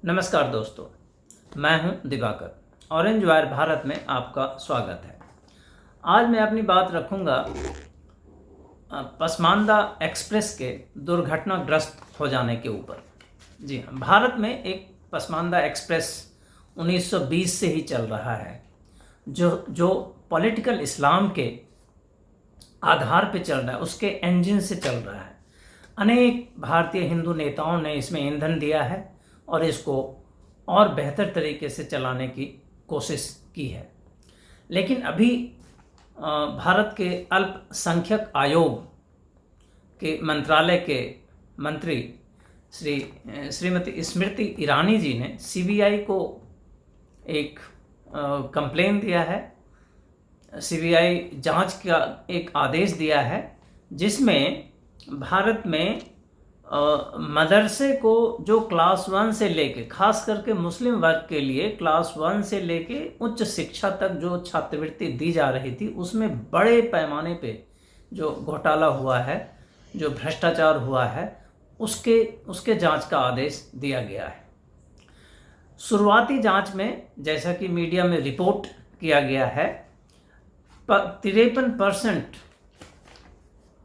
नमस्कार दोस्तों, मैं हूं दिवाकर। ऑरेंज वायर भारत में आपका स्वागत है। आज मैं अपनी बात रखूंगा पसमानदा एक्सप्रेस के दुर्घटनाग्रस्त हो जाने के ऊपर। जी हाँ, भारत में एक पसमानदा एक्सप्रेस 1920 से ही चल रहा है, जो पॉलिटिकल इस्लाम के आधार पे चल रहा है, उसके इंजन से चल रहा है। अनेक भारतीय हिंदू नेताओं ने इसमें ईंधन दिया है और इसको और बेहतर तरीके से चलाने की कोशिश की है। लेकिन अभी भारत के अल्पसंख्यक आयोग के मंत्रालय के मंत्री श्रीमती स्मृति ईरानी जी ने सीबीआई को एक कंप्लेन दिया है। सीबीआई जांच का एक आदेश दिया है, जिसमें भारत में मदरसे को जो क्लास 1 से लेके, खास करके मुस्लिम वर्ग के लिए क्लास 1 से लेके उच्च शिक्षा तक जो छात्रवृत्ति दी जा रही थी, उसमें बड़े पैमाने पे जो घोटाला हुआ है, जो भ्रष्टाचार हुआ है, उसके जांच का आदेश दिया गया है। शुरुआती जांच में, जैसा कि मीडिया में रिपोर्ट किया गया है, 53%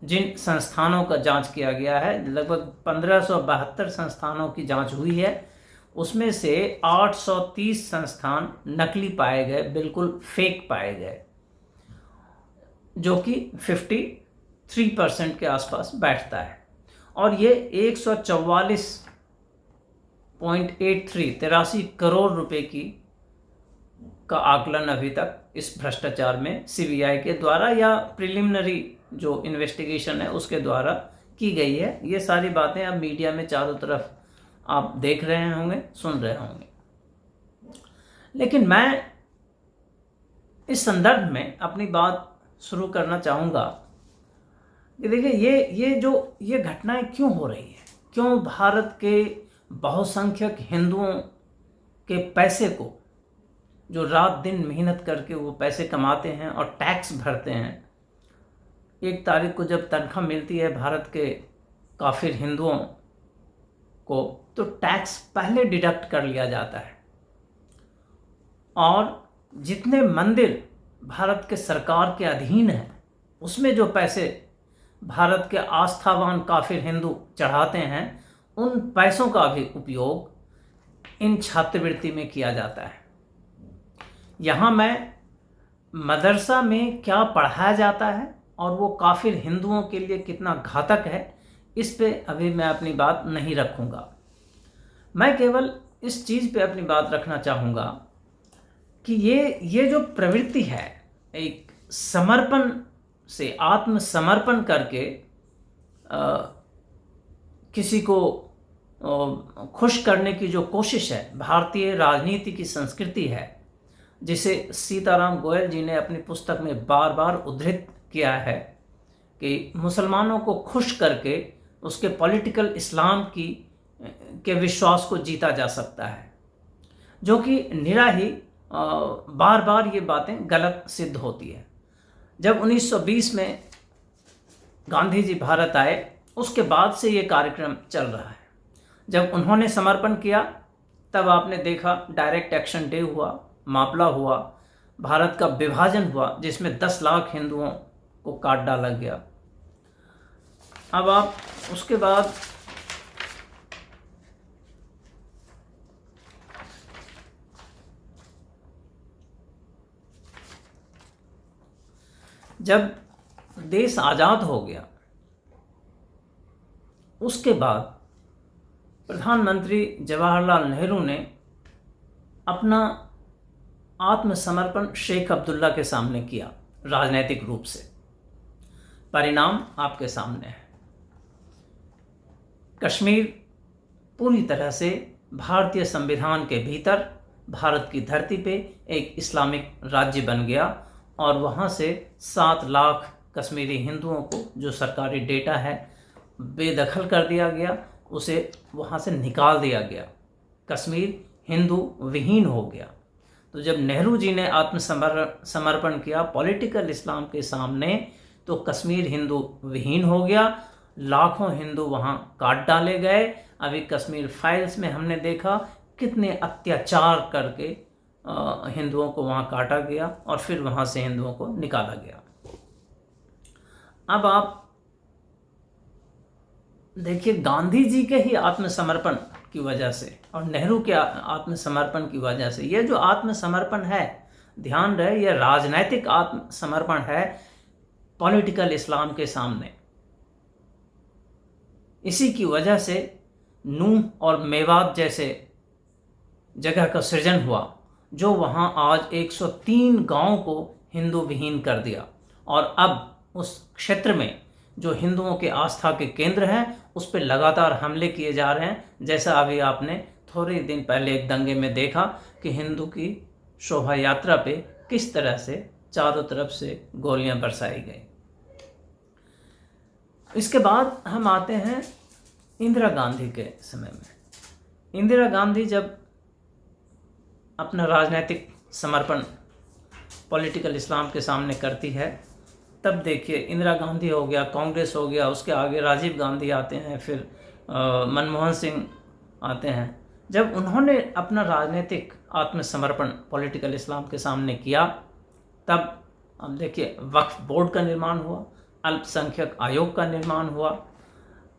जिन संस्थानों का जांच किया गया है, लगभग 1572 संस्थानों की जांच हुई है, उसमें से 830 संस्थान नकली पाए गए, बिल्कुल फेक पाए गए, जो कि 53% के आसपास बैठता है। और ये 144.83 करोड़ रुपए का आकलन अभी तक इस भ्रष्टाचार में सीबीआई के द्वारा या प्रिलिमिनरी जो इन्वेस्टिगेशन है उसके द्वारा की गई है। ये सारी बातें अब मीडिया में चारों तरफ आप देख रहे होंगे, सुन रहे होंगे। लेकिन मैं इस संदर्भ में अपनी बात शुरू करना चाहूँगा कि देखिए, ये घटनाएं क्यों हो रही है, क्यों भारत के बहुसंख्यक हिंदुओं के पैसे को, जो रात दिन मेहनत करके वो पैसे कमाते हैं और टैक्स भरते हैं, 1 तारीख को जब तनख्वाह मिलती है भारत के काफिर हिंदुओं को, तो टैक्स पहले डिडक्ट कर लिया जाता है। और जितने मंदिर भारत के सरकार के अधीन हैं, उसमें जो पैसे भारत के आस्थावान काफिर हिंदू चढ़ाते हैं, उन पैसों का भी उपयोग इन छात्रवृत्ति में किया जाता है। यहाँ मैं मदरसा में क्या पढ़ाया जाता है और वो काफिर हिंदुओं के लिए कितना घातक है, इस पे अभी मैं अपनी बात नहीं रखूँगा। मैं केवल इस चीज़ पे अपनी बात रखना चाहूँगा कि ये जो प्रवृत्ति है, एक समर्पण से, आत्मसमर्पण करके किसी को खुश करने की जो कोशिश है, भारतीय राजनीति की संस्कृति है, जिसे सीताराम गोयल जी ने अपनी पुस्तक में बार बार उद्धृत किया है कि मुसलमानों को खुश करके उसके पॉलिटिकल इस्लाम के विश्वास को जीता जा सकता है, जो कि निरा ही बार बार ये बातें गलत सिद्ध होती है। जब 1920 में गांधी जी भारत आए, उसके बाद से ये कार्यक्रम चल रहा है। जब उन्होंने समर्पण किया, तब आपने देखा डायरेक्ट एक्शन डे हुआ, मापला हुआ, भारत का विभाजन हुआ, जिसमें 10 लाख हिंदुओं को काट डाला गया। अब आप उसके बाद जब देश आज़ाद हो गया, उसके बाद प्रधानमंत्री जवाहरलाल नेहरू ने अपना आत्मसमर्पण शेख अब्दुल्ला के सामने किया, राजनैतिक रूप से। परिणाम आपके सामने है। कश्मीर पूरी तरह से भारतीय संविधान के भीतर, भारत की धरती पे एक इस्लामिक राज्य बन गया और वहाँ से 7 लाख कश्मीरी हिंदुओं को, जो सरकारी डेटा है, बेदखल कर दिया गया, उसे वहाँ से निकाल दिया गया। कश्मीर हिंदू विहीन हो गया। तो जब नेहरू जी ने आत्मसमर्पण किया पॉलिटिकल इस्लाम के सामने, तो कश्मीर हिंदू विहीन हो गया, लाखों हिंदू वहाँ काट डाले गए। अभी कश्मीर फाइल्स में हमने देखा कितने अत्याचार करके हिंदुओं को वहाँ काटा गया और फिर वहाँ से हिंदुओं को निकाला गया। अब आप देखिए, गांधी जी के ही आत्मसमर्पण की वजह से और नेहरू के आत्मसमर्पण की वजह से, ये जो आत्मसमर्पण है, ध्यान रहे, ये राजनैतिक आत्मसमर्पण है पॉलिटिकल इस्लाम के सामने। इसी की वजह से नूह और मेवात जैसे जगह का सृजन हुआ, जो वहाँ आज 103 गांव को हिंदू विहीन कर दिया। और अब उस क्षेत्र में जो हिंदुओं के आस्था के केंद्र हैं, उस पर लगातार हमले किए जा रहे हैं। जैसा अभी आपने थोड़े दिन पहले एक दंगे में देखा कि हिंदू की शोभा यात्रा पे किस तरह से चारों तरफ से गोलियां बरसाई गई। इसके बाद हम आते हैं इंदिरा गांधी के समय में। इंदिरा गांधी जब अपना राजनीतिक समर्पण पॉलिटिकल इस्लाम के सामने करती है, तब देखिए इंदिरा गांधी हो गया, कांग्रेस हो गया, उसके आगे राजीव गांधी आते हैं, फिर मनमोहन सिंह आते हैं। जब उन्होंने अपना राजनीतिक आत्मसमर्पण पॉलिटिकल इस्लाम के सामने किया, तब अब देखिए वक्फ बोर्ड का निर्माण हुआ, अल्पसंख्यक आयोग का निर्माण हुआ,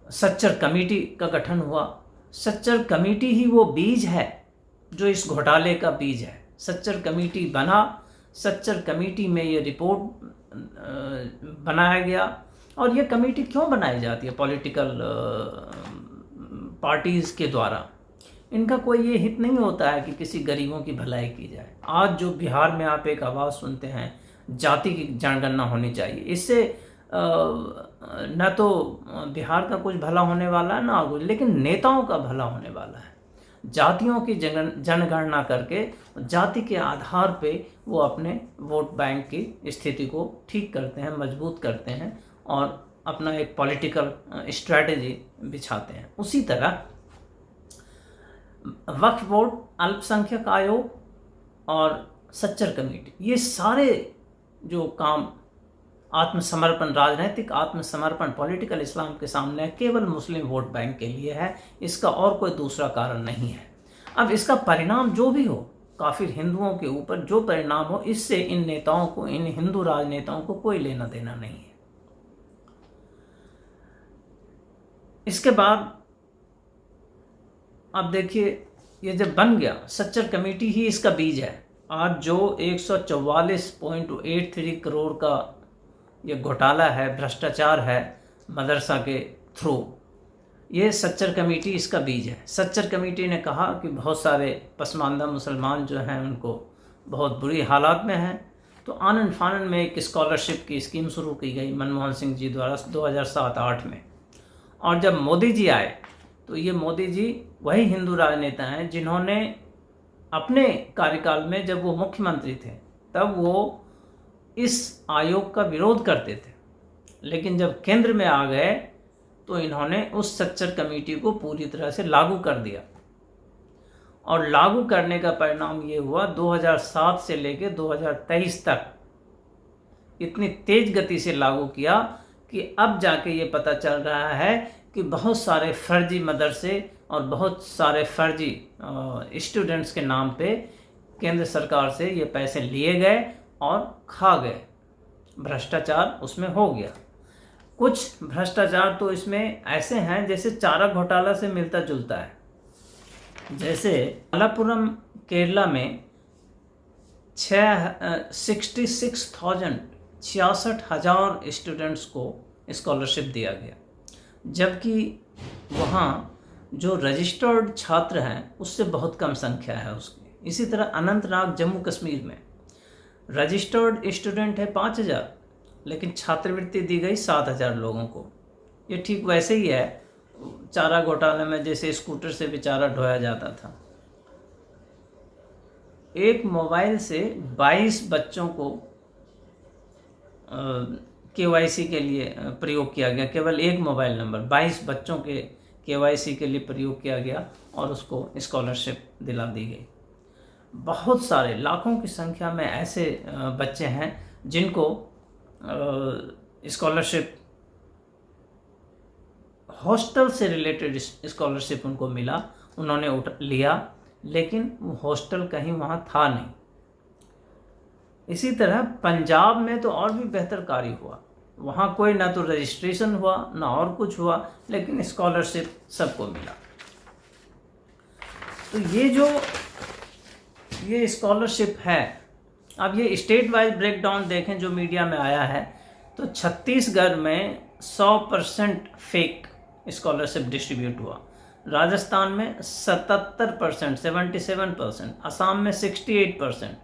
सच्चर कमेटी का गठन हुआ। सच्चर कमेटी ही वो बीज है जो इस घोटाले का बीज है। सच्चर कमेटी बना, सच्चर कमेटी में ये रिपोर्ट बनाया गया। और ये कमेटी क्यों बनाई जाती है? पॉलिटिकल पार्टीज़ के द्वारा। इनका कोई ये हित नहीं होता है कि किसी गरीबों की भलाई की जाए। आज जो बिहार में आप एक आवाज़ सुनते हैं, जाति की जनगणना होनी चाहिए, इससे न तो बिहार का कुछ भला होने वाला है ना कुछ, लेकिन नेताओं का भला होने वाला है। जातियों की जनगणना करके जाति के आधार पे वो अपने वोट बैंक की स्थिति को ठीक करते हैं, मजबूत करते हैं और अपना एक पॉलिटिकल स्ट्रैटेजी बिछाते हैं। उसी तरह वक्फ बोर्ड, अल्पसंख्यक आयोग और सच्चर कमेटी, ये सारे जो काम आत्मसमर्पण, राजनीतिक आत्मसमर्पण पॉलिटिकल इस्लाम के सामने केवल मुस्लिम वोट बैंक के लिए है। इसका और कोई दूसरा कारण नहीं है। अब इसका परिणाम जो भी हो, काफिर हिंदुओं के ऊपर जो परिणाम हो, इससे इन नेताओं को, इन हिंदू राजनेताओं को कोई लेना देना नहीं है। इसके बाद अब देखिए, ये जब बन गया, सच्चर कमेटी ही इसका बीज है। आज जो 144.83 करोड़ का ये घोटाला है, भ्रष्टाचार है मदरसा के थ्रू, ये सच्चर कमेटी इसका बीज है। सच्चर कमेटी ने कहा कि बहुत सारे पसमानदा मुसलमान जो हैं उनको बहुत बुरी हालात में हैं, तो आनन फानन में एक स्कॉलरशिप की स्कीम शुरू की गई मनमोहन सिंह जी द्वारा 2007-8 में। और जब मोदी जी आए, तो ये मोदी जी वही हिंदू राजनेता हैं जिन्होंने अपने कार्यकाल में, जब वो मुख्यमंत्री थे, तब वो इस आयोग का विरोध करते थे, लेकिन जब केंद्र में आ गए तो इन्होंने उस सच्चर कमेटी को पूरी तरह से लागू कर दिया। और लागू करने का परिणाम ये हुआ, 2007 से लेकर 2023 तक इतनी तेज गति से लागू किया कि अब जाके ये पता चल रहा है कि बहुत सारे फर्जी मदरसे और बहुत सारे फर्जी स्टूडेंट्स के नाम पे केंद्र सरकार से ये पैसे लिए गए और खा गए। भ्रष्टाचार उसमें हो गया। कुछ भ्रष्टाचार तो इसमें ऐसे हैं जैसे चारा घोटाला से मिलता जुलता है। जैसे मलप्पुरम केरला में 66,000 स्टूडेंट्स को स्कॉलरशिप दिया गया, जबकि वहाँ जो रजिस्टर्ड छात्र हैं उससे बहुत कम संख्या है उसकी। इसी तरह अनंतनाग जम्मू कश्मीर में रजिस्टर्ड स्टूडेंट है 5,000, लेकिन छात्रवृत्ति दी गई 7,000 लोगों को। ये ठीक वैसे ही है चारा घोटाले में, जैसे स्कूटर से बेचारा ढोया जाता था। एक मोबाइल से 22 बच्चों को KYC के लिए प्रयोग किया गया। केवल एक मोबाइल नंबर 22 बच्चों के KYC के लिए प्रयोग किया गया और उसको स्कॉलरशिप दिला दी गई। बहुत सारे, लाखों की संख्या में ऐसे बच्चे हैं जिनको स्कॉलरशिप, हॉस्टल से रिलेटेड स्कॉलरशिप उनको मिला, उन्होंने लिया, लेकिन वो हॉस्टल कहीं वहाँ था नहीं। इसी तरह पंजाब में तो और भी बेहतर कार्य हुआ, वहाँ कोई ना तो रजिस्ट्रेशन हुआ ना और कुछ हुआ, लेकिन स्कॉलरशिप सबको मिला। तो ये स्कॉलरशिप है। अब ये स्टेट वाइज ब्रेकडाउन देखें जो मीडिया में आया है, तो छत्तीसगढ़ में 100% फेक स्कॉलरशिप डिस्ट्रीब्यूट हुआ, राजस्थान में 77%, 77%, असम में 68%,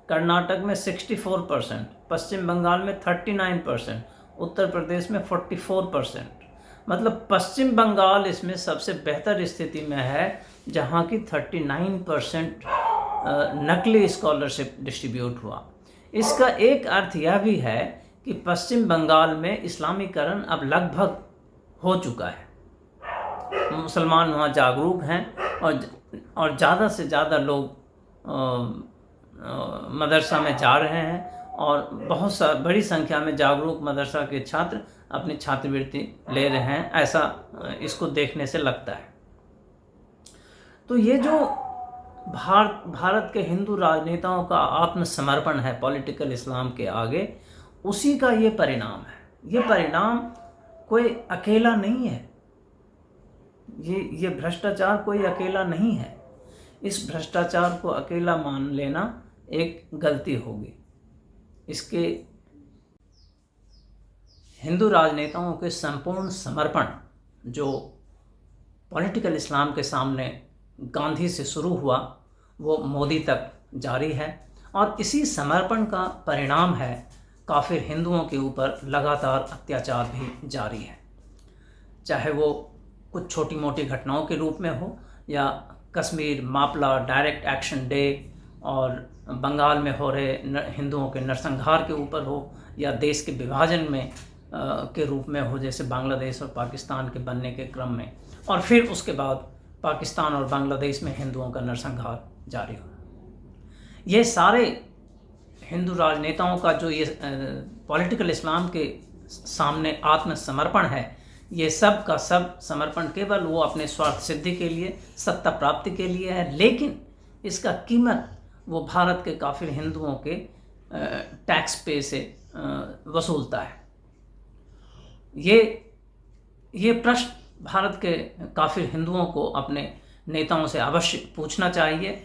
कर्नाटक में 64%, पश्चिम बंगाल में 39%, उत्तर प्रदेश में 44%। मतलब पश्चिम बंगाल इसमें सबसे बेहतर स्थिति में है, जहाँ की 39% नकली स्कॉलरशिप डिस्ट्रीब्यूट हुआ। इसका एक अर्थ यह भी है कि पश्चिम बंगाल में इस्लामीकरण अब लगभग हो चुका है, मुसलमान वहाँ जागरूक हैं और ज़्यादा से ज़्यादा लोग मदरसा में जा रहे हैं, और बहुत बड़ी संख्या में जागरूक मदरसा के छात्र अपनी छात्रवृत्ति ले रहे हैं, ऐसा इसको देखने से लगता है। तो ये जो भारत के हिंदू राजनेताओं का आत्मसमर्पण है पॉलिटिकल इस्लाम के आगे, उसी का ये परिणाम है। ये परिणाम कोई अकेला नहीं है, ये भ्रष्टाचार कोई अकेला नहीं है। इस भ्रष्टाचार को अकेला मान लेना एक गलती होगी। इसके हिंदू राजनेताओं के संपूर्ण समर्पण जो पॉलिटिकल इस्लाम के सामने गांधी से शुरू हुआ, वो मोदी तक जारी है, और इसी समर्पण का परिणाम है काफिर हिंदुओं के ऊपर लगातार अत्याचार भी जारी है, चाहे वो कुछ छोटी मोटी घटनाओं के रूप में हो, या कश्मीर मामला, डायरेक्ट एक्शन डे और बंगाल में हो रहे हिंदुओं के नरसंहार के ऊपर हो, या देश के विभाजन में के रूप में हो, जैसे बांग्लादेश और पाकिस्तान के बनने के क्रम में, और फिर उसके बाद पाकिस्तान और बांग्लादेश में हिंदुओं का नरसंहार जारी हो। ये सारे हिंदू राजनेताओं का जो ये पॉलिटिकल इस्लाम के सामने आत्मसमर्पण है, ये सब का सब समर्पण केवल वो अपने स्वार्थ सिद्धि के लिए, सत्ता प्राप्ति के लिए है, लेकिन इसका कीमत वो भारत के काफिर हिंदुओं के टैक्स पे से वसूलता है। ये प्रश्न भारत के काफिर हिंदुओं को अपने नेताओं से अवश्य पूछना चाहिए।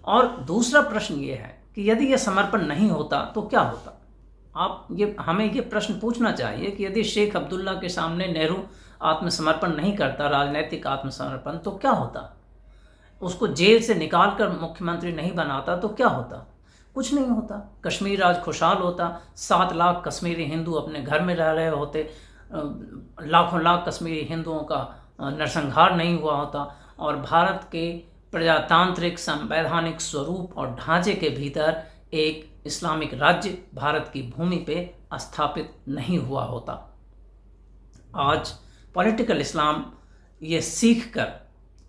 और दूसरा प्रश्न ये है कि यदि ये समर्पण नहीं होता तो क्या होता। हमें ये प्रश्न पूछना चाहिए कि यदि शेख अब्दुल्ला के सामने नेहरू आत्मसमर्पण नहीं करता, राजनैतिक आत्मसमर्पण, तो क्या होता। उसको जेल से निकाल कर मुख्यमंत्री नहीं बनाता तो क्या होता। कुछ नहीं होता। कश्मीर आज खुशहाल होता, 7 लाख कश्मीरी हिंदू अपने घर में रह रहे होते, लाखों लाख कश्मीरी हिंदुओं का नरसंहार नहीं हुआ होता, और भारत के प्रजातांत्रिक संवैधानिक स्वरूप और ढांचे के भीतर एक इस्लामिक राज्य भारत की भूमि पे स्थापित नहीं हुआ होता। आज पॉलिटिकल इस्लाम ये सीख कर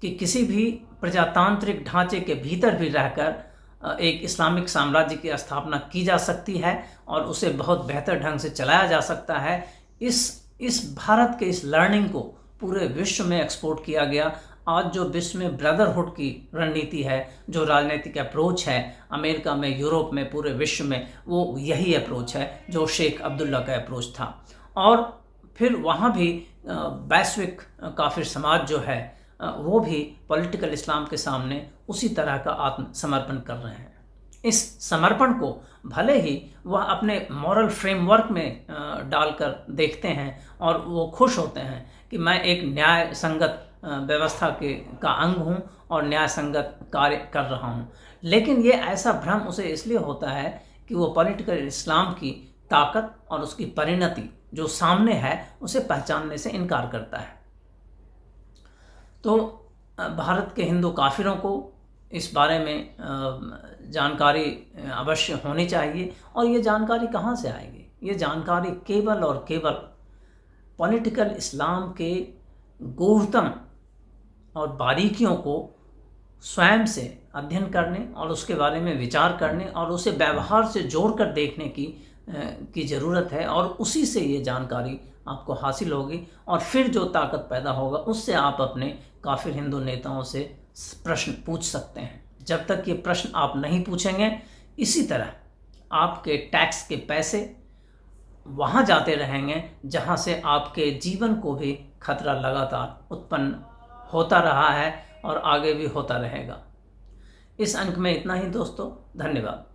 कि किसी भी प्रजातांत्रिक ढांचे के भीतर भी रहकर एक इस्लामिक साम्राज्य की स्थापना की जा सकती है और उसे बहुत बेहतर ढंग से चलाया जा सकता है, इस भारत के इस लर्निंग को पूरे विश्व में एक्सपोर्ट किया गया। आज जो विश्व में ब्रदरहुड की रणनीति है, जो राजनीतिक अप्रोच है अमेरिका में, यूरोप में, पूरे विश्व में, वो यही अप्रोच है जो शेख अब्दुल्ला का अप्रोच था। और फिर वहाँ भी वैश्विक काफिर समाज जो है वो भी पॉलिटिकल इस्लाम के सामने उसी तरह का आत्मसमर्पण कर रहे हैं। इस समर्पण को भले ही वह अपने मॉरल फ्रेमवर्क में डालकर देखते हैं और वो खुश होते हैं कि मैं एक न्याय संगत व्यवस्था का अंग हूँ और न्याय संगत कार्य कर रहा हूँ, लेकिन ये ऐसा भ्रम उसे इसलिए होता है कि वो पॉलिटिकल इस्लाम की ताकत और उसकी परिणति जो सामने है उसे पहचानने से इनकार करता है। तो भारत के हिंदू काफिरों को इस बारे में जानकारी अवश्य होनी चाहिए। और ये जानकारी कहाँ से आएगी? ये जानकारी केवल और केवल पॉलिटिकल इस्लाम के गूढ़तम और बारीकियों को स्वयं से अध्ययन करने और उसके बारे में विचार करने और उसे व्यवहार से जोड़कर देखने की ज़रूरत है, और उसी से ये जानकारी आपको हासिल होगी। और फिर जो ताकत पैदा होगा उससे आप अपने काफिर हिंदू नेताओं से प्रश्न पूछ सकते हैं। जब तक ये प्रश्न आप नहीं पूछेंगे, इसी तरह आपके टैक्स के पैसे वहाँ जाते रहेंगे जहाँ से आपके जीवन को भी खतरा लगातार उत्पन्न होता रहा है और आगे भी होता रहेगा। इस अंक में इतना ही दोस्तों, धन्यवाद।